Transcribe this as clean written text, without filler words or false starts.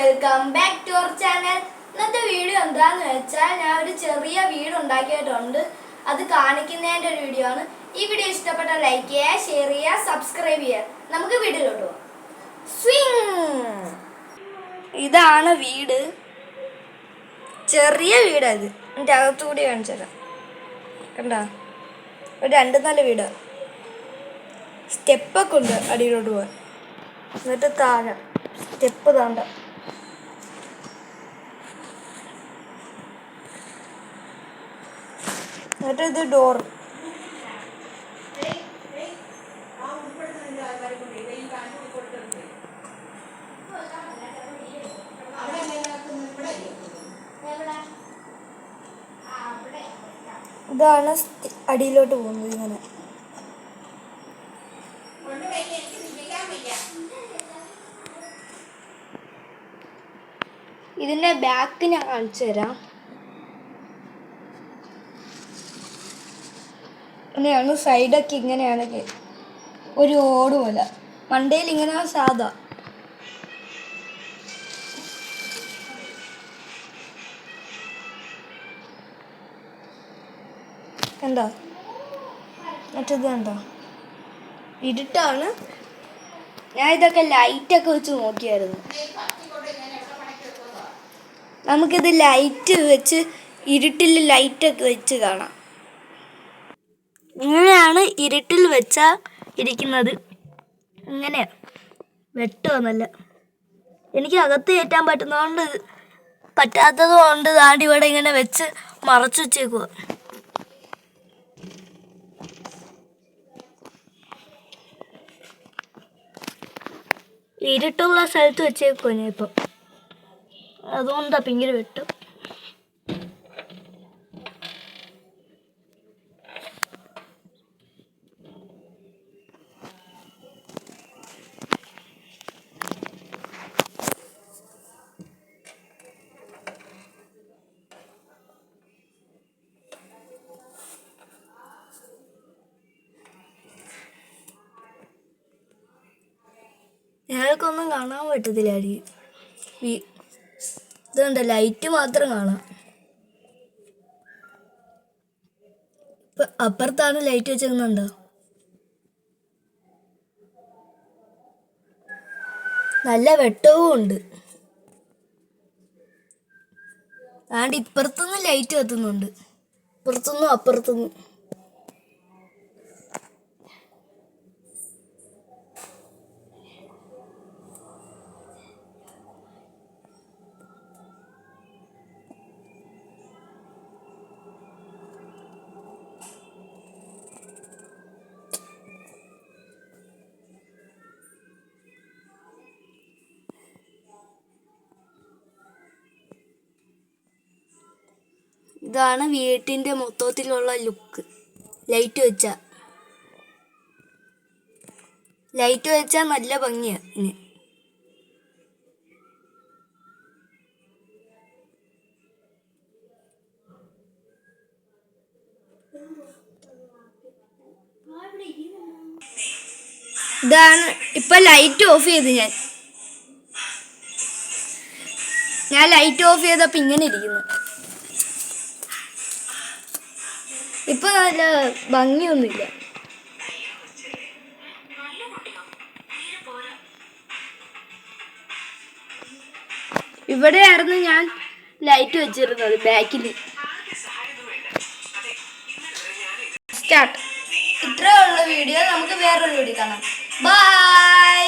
Welcome back to our channel. ഇന്നത്തെ video എന്താന്ന് വെച്ചാൽ ഞാൻ ഒരു ചെറിയ വീട് ഉണ്ടാക്കിയിട്ടുണ്ട്. അത് കാണിക്കുന്നതിൻ്റെ ഒരു വീഡിയോ ആണ്. ഈ വീഡിയോ ഇഷ്ടപ്പെട്ട ലൈക്ക് ചെയ്യുക, ഷെയർ ചെയ്യുക, സബ്സ്ക്രൈബ് ചെയ്യുക. നമുക്ക് വീഡിയോയിലോട്ട് പോകാം. സ്വിംഗ്. ഇതാണ് വീട്. ചെറിയ വീടാണ്. എൻ്റെ അകത്തുകൂടി കാണിച്ചു തരാം. കണ്ടോ, ഒരു 2-4 വീട്. സ്റ്റെപ്പൊക്കെ ഉണ്ട് അടിയിലോട്ട് പോകാൻ. എന്നിട്ട് താഴെ സ്റ്റെപ്പ് താണ്ട. എന്നിട്ട് ഇത് ഡോർ. ഇതാണ് അടിയിലോട്ട് പോകുന്നത്. ഇങ്ങനെ ഇതിൻ്റെ ബാക്ക് ഞാൻ കാണിച്ചു തരാം. ഇങ്ങനെയാണ് സൈഡൊക്കെ. ഇങ്ങനെയാണ് ഒരു ഓട് പോലെ. മണ്ടയിൽ ഇങ്ങനെ സാധാ. കണ്ടോ, മറ്റേത് കണ്ടോ, ഇരുട്ടാണ്. ഞാൻ ഇതൊക്കെ ലൈറ്റൊക്കെ വെച്ച് നോക്കിയായിരുന്നു. നമുക്കിത് ലൈറ്റ് വെച്ച് ഇരുട്ടിൽ ലൈറ്റൊക്കെ വെച്ച് കാണാം. ഇങ്ങനെയാണ് ഇരുട്ടിൽ വെച്ചാ ഇരിക്കുന്നത്. ഇങ്ങനെ വെട്ടുമെന്നല്ല, എനിക്ക് അകത്ത് കയറ്റാൻ പറ്റാത്തത് കൊണ്ട് ദാണ്ടി ഇവിടെ ഇങ്ങനെ വെച്ച് മറച്ചു വെച്ചേക്കുക. ഇരുട്ടുള്ള സ്ഥലത്ത് വെച്ചേക്കുവാ ഞാൻ ഇപ്പം. അതുകൊണ്ടാ പിന്നീട് വെട്ടും. ഞങ്ങൾക്കൊന്നും കാണാൻ പറ്റത്തില്ല. ഇതുണ്ട്, ലൈറ്റ് മാത്രം കാണാം. ഇപ്പം അപ്പുറത്താണ് ലൈറ്റ് വെച്ചേക്കുന്നുണ്ടോ. നല്ല വെട്ടവും ഉണ്ട്. അതുകൊണ്ട് ഇപ്പുറത്തുനിന്ന് ലൈറ്റ് കത്തുന്നുണ്ട്, ഇപ്പുറത്തുനിന്നും അപ്പുറത്തുനിന്നും. ഇതാണ് വീട്ടിൻ്റെ മൊത്തത്തിലുള്ള ലുക്ക്. ലൈറ്റ് വെച്ചാൽ നല്ല ഭംഗിയാണ്. ഇതാണ് ഇപ്പം ലൈറ്റ് ഓഫ് ചെയ്ത് ഞാൻ ലൈറ്റ് ഓഫ് ചെയ്തപ്പോൾ ഇങ്ങനെ ഇരിക്കുന്നു. ഇപ്പൊ നല്ല ഭംഗിയൊന്നുമില്ല. ഇവിടെയായിരുന്നു ഞാൻ ലൈറ്റ് വെച്ചിരുന്നത്, ബാക്കിൽ. സ്റ്റാർട്ട്. ഇത്രേ ഉള്ള വീഡിയോ. നമുക്ക് വേറൊരു വീഡിയോ കാണാം. ബൈ.